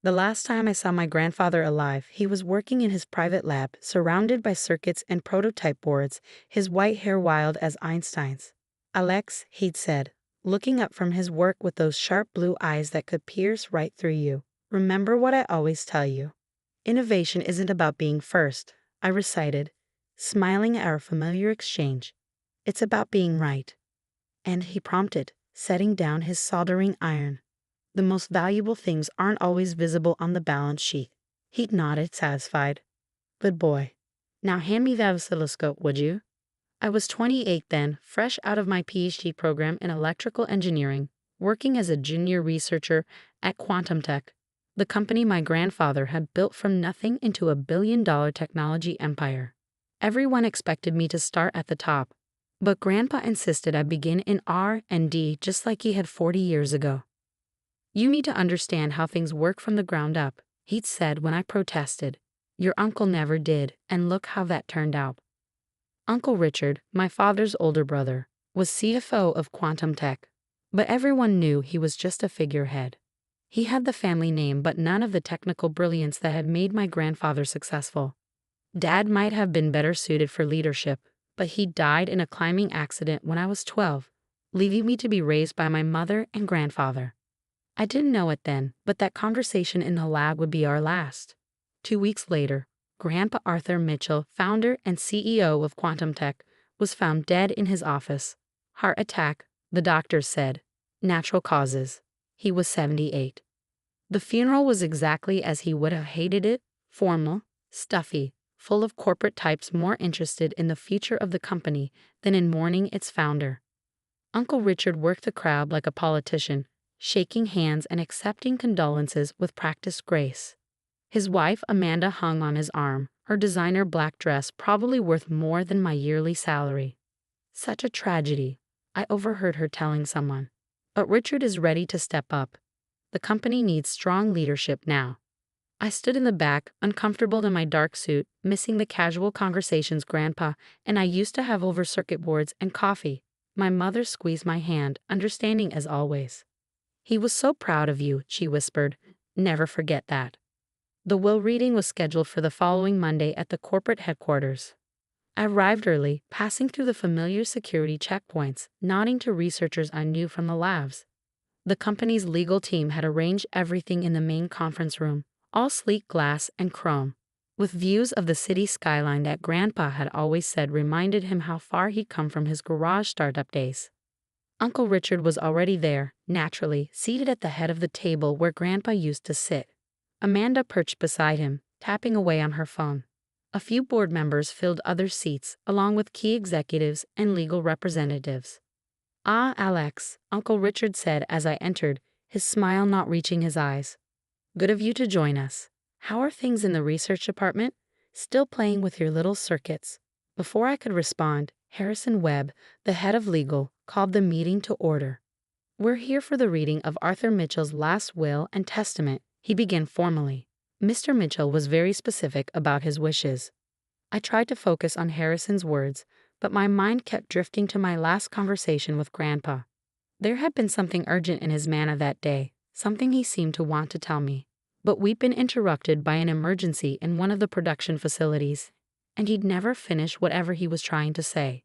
The last time I saw my grandfather alive, he was working in his private lab, surrounded by circuits and prototype boards, his white hair wild as Einstein's. Alex, he'd said, looking up from his work with those sharp blue eyes that could pierce right through you. Remember what I always tell you. Innovation isn't about being first, I recited, smiling at our familiar exchange. It's about being right. And he prompted, setting down his soldering iron. The most valuable things aren't always visible on the balance sheet. He nodded, satisfied. Good boy. Now hand me that oscilloscope, would you? I was 28 then, fresh out of my PhD program in electrical engineering, working as a junior researcher at Quantum Tech, the company my grandfather had built from nothing into a billion-dollar technology empire. Everyone expected me to start at the top, but Grandpa insisted I begin in R&D just like he had 40 years ago. You need to understand how things work from the ground up, he'd said when I protested. Your uncle never did, and look how that turned out. Uncle Richard, my father's older brother, was CFO of Quantum Tech, but everyone knew he was just a figurehead. He had the family name but none of the technical brilliance that had made my grandfather successful. Dad might have been better suited for leadership, but he died in a climbing accident when I was 12, leaving me to be raised by my mother and grandfather. I didn't know it then, but that conversation in the lab would be our last. 2 weeks later, Grandpa Arthur Mitchell, founder and CEO of Quantum Tech, was found dead in his office. Heart attack, the doctors said. Natural causes. He was 78. The funeral was exactly as he would have hated it, formal, stuffy, full of corporate types more interested in the future of the company than in mourning its founder. Uncle Richard worked the crowd like a politician, shaking hands and accepting condolences with practiced grace. His wife Amanda hung on his arm, her designer black dress probably worth more than my yearly salary. Such a tragedy, I overheard her telling someone. But Richard is ready to step up. The company needs strong leadership now. I stood in the back, uncomfortable in my dark suit, missing the casual conversations Grandpa and I used to have over circuit boards and coffee. My mother squeezed my hand, understanding as always. He was so proud of you, she whispered. Never forget that. The will reading was scheduled for the following Monday at the corporate headquarters. I arrived early, passing through the familiar security checkpoints, nodding to researchers I knew from the labs. The company's legal team had arranged everything in the main conference room, all sleek glass and chrome, with views of the city skyline that Grandpa had always said reminded him how far he'd come from his garage startup days. Uncle Richard was already there, naturally, seated at the head of the table where Grandpa used to sit. Amanda perched beside him, tapping away on her phone. A few board members filled other seats, along with key executives and legal representatives. Ah, Alex, Uncle Richard said as I entered, his smile not reaching his eyes. Good of you to join us. How are things in the research department? Still playing with your little circuits. Before I could respond, Harrison Webb, the head of legal, called the meeting to order. We're here for the reading of Arthur Mitchell's last will and testament, he began formally. Mr. Mitchell was very specific about his wishes. I tried to focus on Harrison's words, but my mind kept drifting to my last conversation with Grandpa. There had been something urgent in his manner that day, something he seemed to want to tell me. But we'd been interrupted by an emergency in one of the production facilities, and he'd never finished whatever he was trying to say.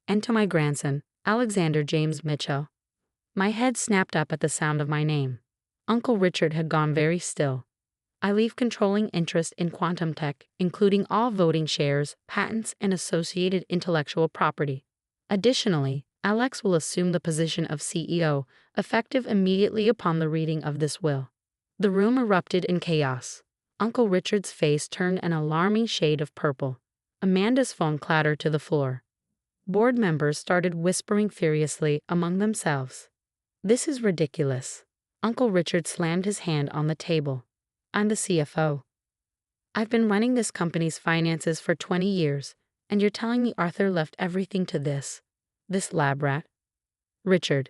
And to my grandson, Alexander James Mitchell. My head snapped up at the sound of my name. Uncle Richard had gone very still. I leave controlling interest in Quantum Tech, including all voting shares, patents, and associated intellectual property. Additionally, Alex will assume the position of CEO, effective immediately upon the reading of this will. The room erupted in chaos. Uncle Richard's face turned an alarming shade of purple. Amanda's phone clattered to the floor. Board members started whispering furiously among themselves. This is ridiculous. Uncle Richard slammed his hand on the table. I'm the CFO. I've been running this company's finances for 20 years, and you're telling me Arthur left everything to this lab rat? Richard,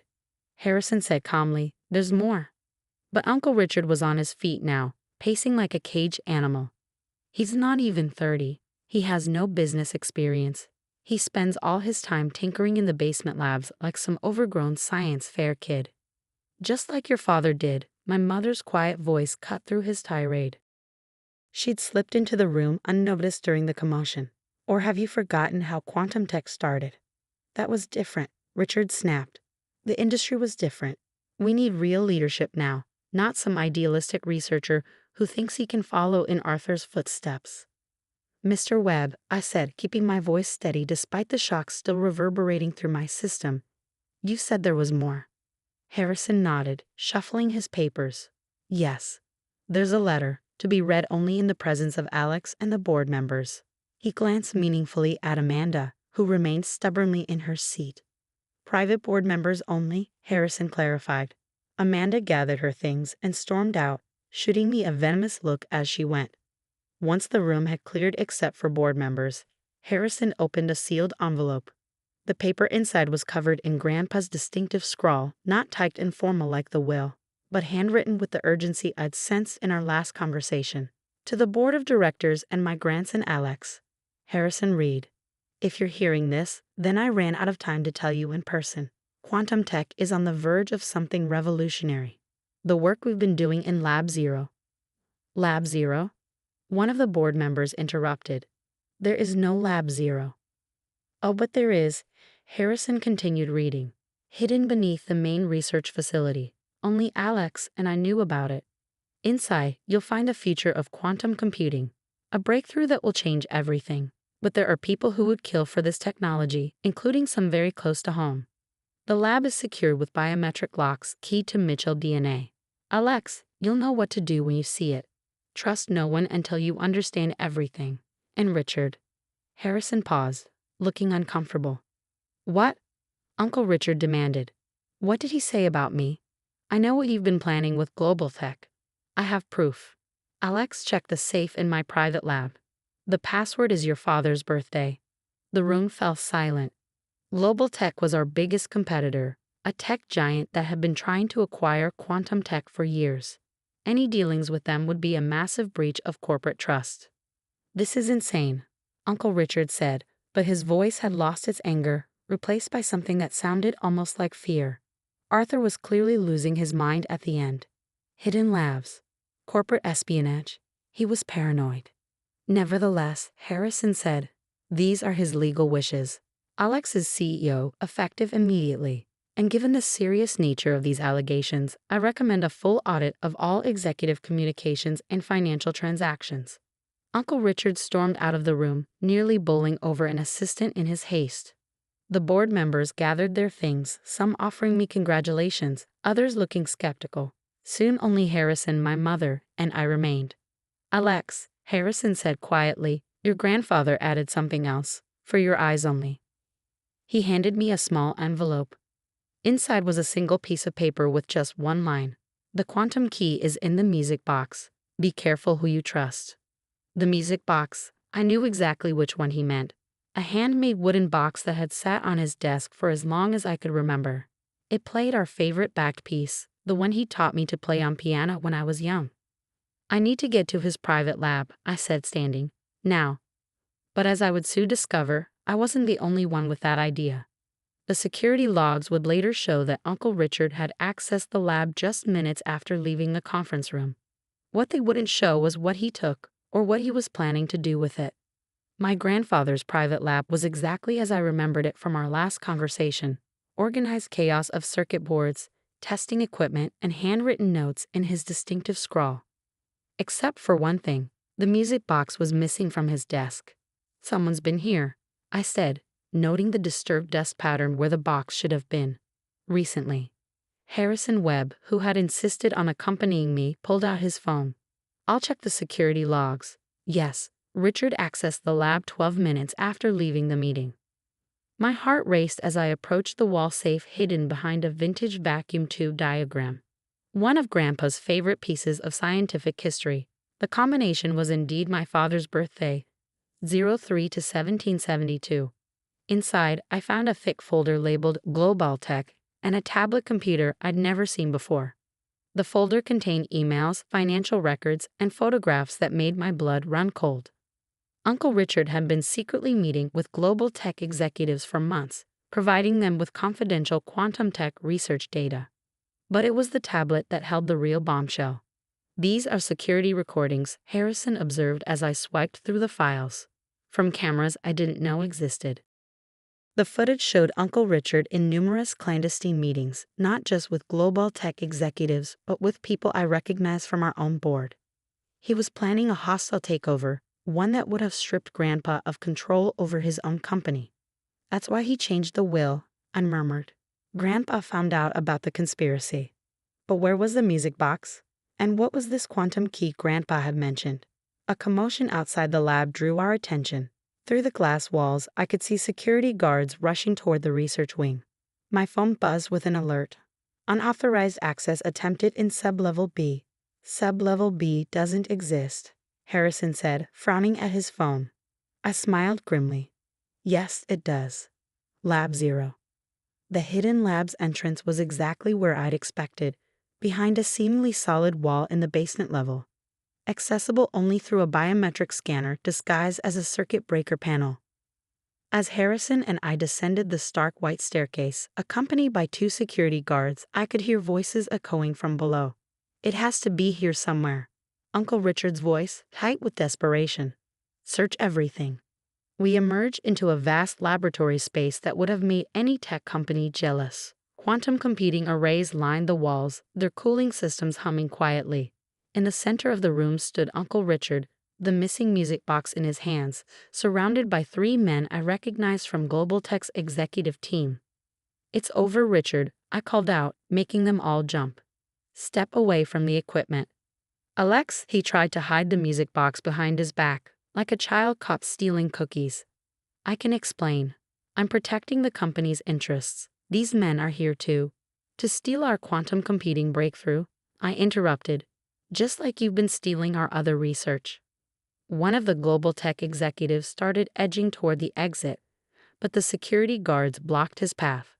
Harrison said calmly, there's more. But Uncle Richard was on his feet now, pacing like a caged animal. He's not even 30. He has no business experience. He spends all his time tinkering in the basement labs like some overgrown science fair kid. Just like your father did, My mother's quiet voice cut through his tirade. She'd slipped into the room unnoticed during the commotion. Or have you forgotten how quantum tech started? That was different, Richard snapped. The industry was different. We need real leadership now, not some idealistic researcher who thinks he can follow in Arthur's footsteps. Mr. Webb, I said, keeping my voice steady despite the shock still reverberating through my system. You said there was more. Harrison nodded, shuffling his papers. Yes. There's a letter, to be read only in the presence of Alex and the board members. He glanced meaningfully at Amanda, who remained stubbornly in her seat. Private board members only, Harrison clarified. Amanda gathered her things and stormed out, shooting me a venomous look as she went. Once the room had cleared except for board members, Harrison opened a sealed envelope. The paper inside was covered in Grandpa's distinctive scrawl, not typed and formal like the will, but handwritten with the urgency I'd sensed in our last conversation. To the board of directors and my grandson Alex. Harrison read. If you're hearing this, then I ran out of time to tell you in person. Quantum tech is on the verge of something revolutionary. The work we've been doing in Lab Zero. Lab Zero? One of the board members interrupted. There is no Lab Zero. Oh, but there is. Harrison continued reading. Hidden beneath the main research facility. Only Alex and I knew about it. Inside, you'll find a future of quantum computing. A breakthrough that will change everything. But there are people who would kill for this technology, including some very close to home. The lab is secured with biometric locks keyed to Mitchell DNA. Alex, you'll know what to do when you see it. Trust no one until you understand everything. And Richard. Harrison paused, looking uncomfortable. What? Uncle Richard demanded. What did he say about me? I know what you've been planning with Global Tech. I have proof. Alex checked the safe in my private lab. The password is your father's birthday. The room fell silent. Global Tech was our biggest competitor, a tech giant that had been trying to acquire quantum tech for years. Any dealings with them would be a massive breach of corporate trust. This is insane, Uncle Richard said, but his voice had lost its anger, replaced by something that sounded almost like fear. Arthur was clearly losing his mind at the end. Hidden labs. Corporate espionage. He was paranoid. Nevertheless, Harrison said, these are his legal wishes. Alex is CEO, effective immediately. And given the serious nature of these allegations, I recommend a full audit of all executive communications and financial transactions. Uncle Richard stormed out of the room, nearly bowling over an assistant in his haste. The board members gathered their things, some offering me congratulations, others looking skeptical. Soon only Harrison, my mother, and I remained. Alex, Harrison said quietly, your grandfather added something else, for your eyes only. He handed me a small envelope. Inside was a single piece of paper with just one line. The quantum key is in the music box. Be careful who you trust. The music box. I knew exactly which one he meant. A handmade wooden box that had sat on his desk for as long as I could remember. It played our favorite back piece, the one he taught me to play on piano when I was young. I need to get to his private lab, I said, standing. Now. But as I would soon discover, I wasn't the only one with that idea. The security logs would later show that Uncle Richard had accessed the lab just minutes after leaving the conference room. What they wouldn't show was what he took, or what he was planning to do with it. My grandfather's private lab was exactly as I remembered it from our last conversation. Organized chaos of circuit boards, testing equipment, and handwritten notes in his distinctive scrawl. Except for one thing, the music box was missing from his desk. Someone's been here, I said, noting the disturbed dust pattern where the box should have been. Recently. Harrison Webb, who had insisted on accompanying me, pulled out his phone. I'll check the security logs. Yes, Richard accessed the lab 12 minutes after leaving the meeting. My heart raced as I approached the wall safe hidden behind a vintage vacuum tube diagram. One of Grandpa's favorite pieces of scientific history. The combination was indeed my father's birthday, 03 to 1772. Inside, I found a thick folder labeled Global Tech and a tablet computer I'd never seen before. The folder contained emails, financial records, and photographs that made my blood run cold. Uncle Richard had been secretly meeting with Global Tech executives for months, providing them with confidential quantum tech research data. But it was the tablet that held the real bombshell. "These are security recordings," Harrison observed as I swiped through the files. "From cameras I didn't know existed." The footage showed Uncle Richard in numerous clandestine meetings, not just with global tech executives, but with people I recognized from our own board. He was planning a hostile takeover, one that would have stripped Grandpa of control over his own company. "That's why he changed the will," I murmured. "Grandpa found out about the conspiracy." But where was the music box? And what was this quantum key Grandpa had mentioned? A commotion outside the lab drew our attention. Through the glass walls, I could see security guards rushing toward the research wing. My phone buzzed with an alert. "Unauthorized access attempted in Sublevel B." "Sublevel B doesn't exist," Harrison said, frowning at his phone. I smiled grimly. "Yes, it does. Lab 0. The hidden lab's entrance was exactly where I'd expected, behind a seemingly solid wall in the basement level, accessible only through a biometric scanner disguised as a circuit breaker panel. As Harrison and I descended the stark white staircase, accompanied by 2 security guards, I could hear voices echoing from below. "It has to be here somewhere." Uncle Richard's voice, tight with desperation. "Search everything." We emerged into a vast laboratory space that would have made any tech company jealous. Quantum computing arrays lined the walls, their cooling systems humming quietly. In the center of the room stood Uncle Richard, the missing music box in his hands, surrounded by 3 men I recognized from Global Tech's executive team. "It's over, Richard," I called out, making them all jump. "Step away from the equipment." "Alex," he tried to hide the music box behind his back, like a child caught stealing cookies. "I can explain. I'm protecting the company's interests. These men are here to steal our quantum computing breakthrough," I interrupted. "Just like you've been stealing our other research." One of the Global Tech executives started edging toward the exit, but the security guards blocked his path.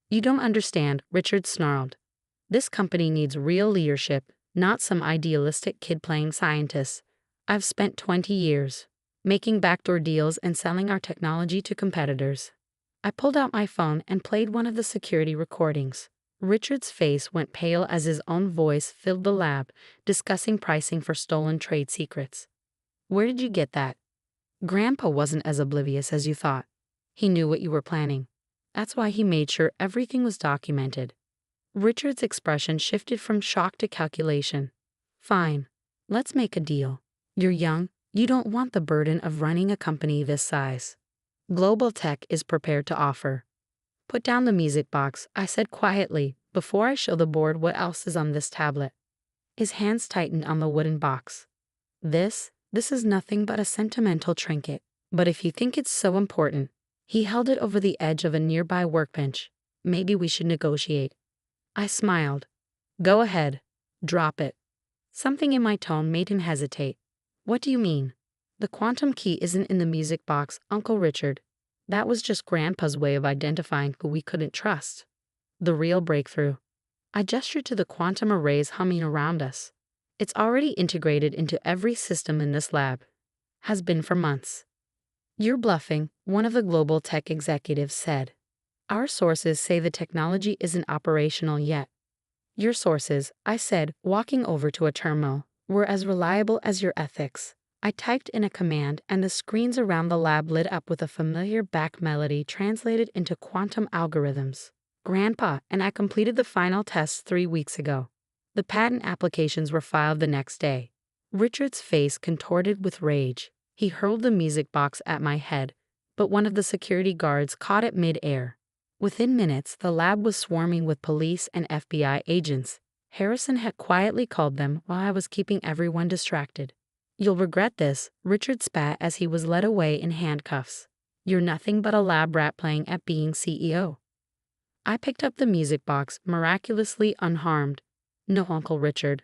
"You don't understand," Richard snarled. "This company needs real leadership, not some idealistic kid playing scientist. I've spent 20 years making backdoor deals and selling our technology to competitors." I pulled out my phone and played one of the security recordings. Richard's face went pale as his own voice filled the lab, discussing pricing for stolen trade secrets. "Where did you get that?" "Grandpa wasn't as oblivious as you thought. He knew what you were planning. That's why he made sure everything was documented." Richard's expression shifted from shock to calculation. "Fine. Let's make a deal. You're young. You don't want the burden of running a company this size. Global Tech is prepared to offer." "Put down the music box," I said quietly, "before I show the board what else is on this tablet." His hands tightened on the wooden box. This is nothing but a sentimental trinket. But if you think it's so important," he held it over the edge of a nearby workbench, "maybe we should negotiate." I smiled. "Go ahead. Drop it." Something in my tone made him hesitate. "What do you mean?" "The quantum key isn't in the music box, Uncle Richard. That was just Grandpa's way of identifying who we couldn't trust. The real breakthrough." I gestured to the quantum arrays humming around us. "It's already integrated into every system in this lab. Has been for months." "You're bluffing," one of the Global Tech executives said. "Our sources say the technology isn't operational yet." "Your sources," I said, walking over to a terminal, "were as reliable as your ethics." I typed in a command, and the screens around the lab lit up with a familiar back melody translated into quantum algorithms. "Grandpa and I completed the final tests 3 weeks ago." The patent applications were filed the next day. Richard's face contorted with rage. He hurled the music box at my head, but one of the security guards caught it mid-air. Within minutes, the lab was swarming with police and FBI agents. Harrison had quietly called them while I was keeping everyone distracted. "You'll regret this," Richard spat as he was led away in handcuffs. "You're nothing but a lab rat playing at being CEO." I picked up the music box, miraculously unharmed. "No, Uncle Richard.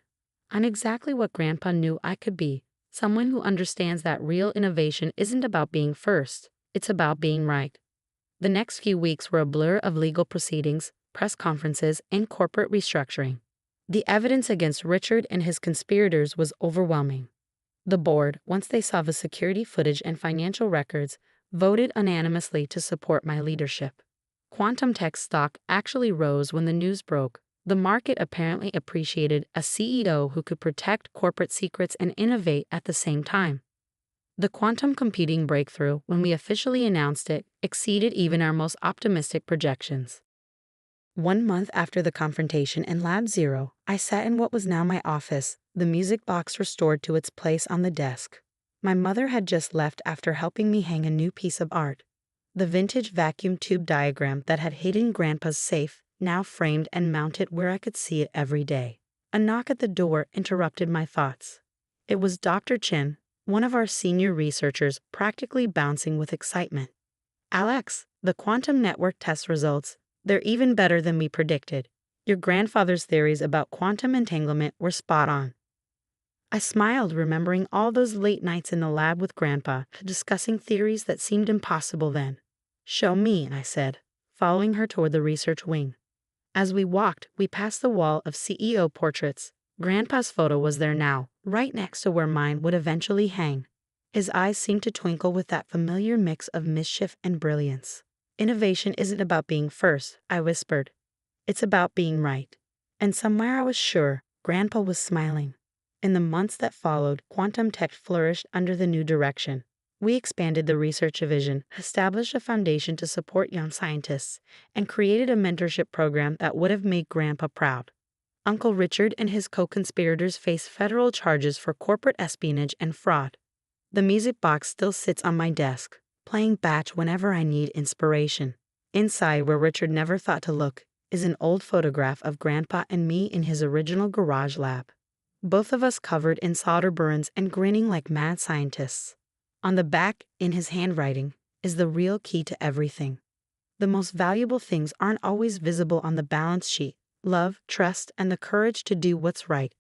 I'm exactly what Grandpa knew I could be. Someone who understands that real innovation isn't about being first, it's about being right." The next few weeks were a blur of legal proceedings, press conferences, and corporate restructuring. The evidence against Richard and his conspirators was overwhelming. The board, once they saw the security footage and financial records, voted unanimously to support my leadership. Quantum Tech stock actually rose when the news broke, The market apparently appreciated a CEO who could protect corporate secrets and innovate at the same time. The quantum computing breakthrough, when we officially announced it, exceeded even our most optimistic projections. 1 month after the confrontation in Lab Zero, I sat in what was now my office, the music box restored to its place on the desk. My mother had just left after helping me hang a new piece of art. The vintage vacuum tube diagram that had hidden Grandpa's safe, now framed and mounted where I could see it every day. A knock at the door interrupted my thoughts. It was Dr. Chen, one of our senior researchers, practically bouncing with excitement. "Alex, the quantum network test results, they're even better than we predicted. Your grandfather's theories about quantum entanglement were spot on." I smiled, remembering all those late nights in the lab with Grandpa, discussing theories that seemed impossible then. "Show me," I said, following her toward the research wing. As we walked, we passed the wall of CEO portraits. Grandpa's photo was there now, right next to where mine would eventually hang. His eyes seemed to twinkle with that familiar mix of mischief and brilliance. "Innovation isn't about being first," I whispered. "It's about being right." And somewhere I was sure Grandpa was smiling. In the months that followed, quantum tech flourished under the new direction. We expanded the research division, established a foundation to support young scientists, and created a mentorship program that would have made Grandpa proud. Uncle Richard and his co-conspirators face federal charges for corporate espionage and fraud. The music box still sits on my desk, playing Batch whenever I need inspiration. Inside, where Richard never thought to look, is an old photograph of Grandpa and me in his original garage lab. Both of us covered in solder burns and grinning like mad scientists. On the back, in his handwriting, is the real key to everything. The most valuable things aren't always visible on the balance sheet: love, trust, and the courage to do what's right.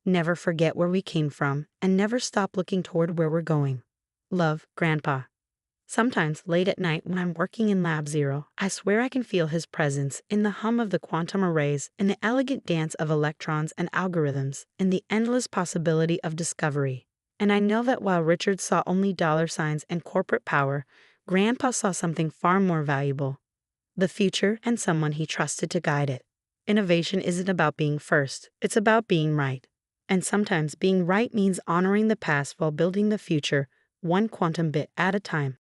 Never forget where we came from, and never stop looking toward where we're going. Love, Grandpa. Sometimes, late at night when I'm working in Lab Zero, I swear I can feel his presence in the hum of the quantum arrays, in the elegant dance of electrons and algorithms, in the endless possibility of discovery. And I know that while Richard saw only dollar signs and corporate power, Grandpa saw something far more valuable: the future and someone he trusted to guide it. Innovation isn't about being first, it's about being right. And sometimes being right means honoring the past while building the future, one quantum bit at a time.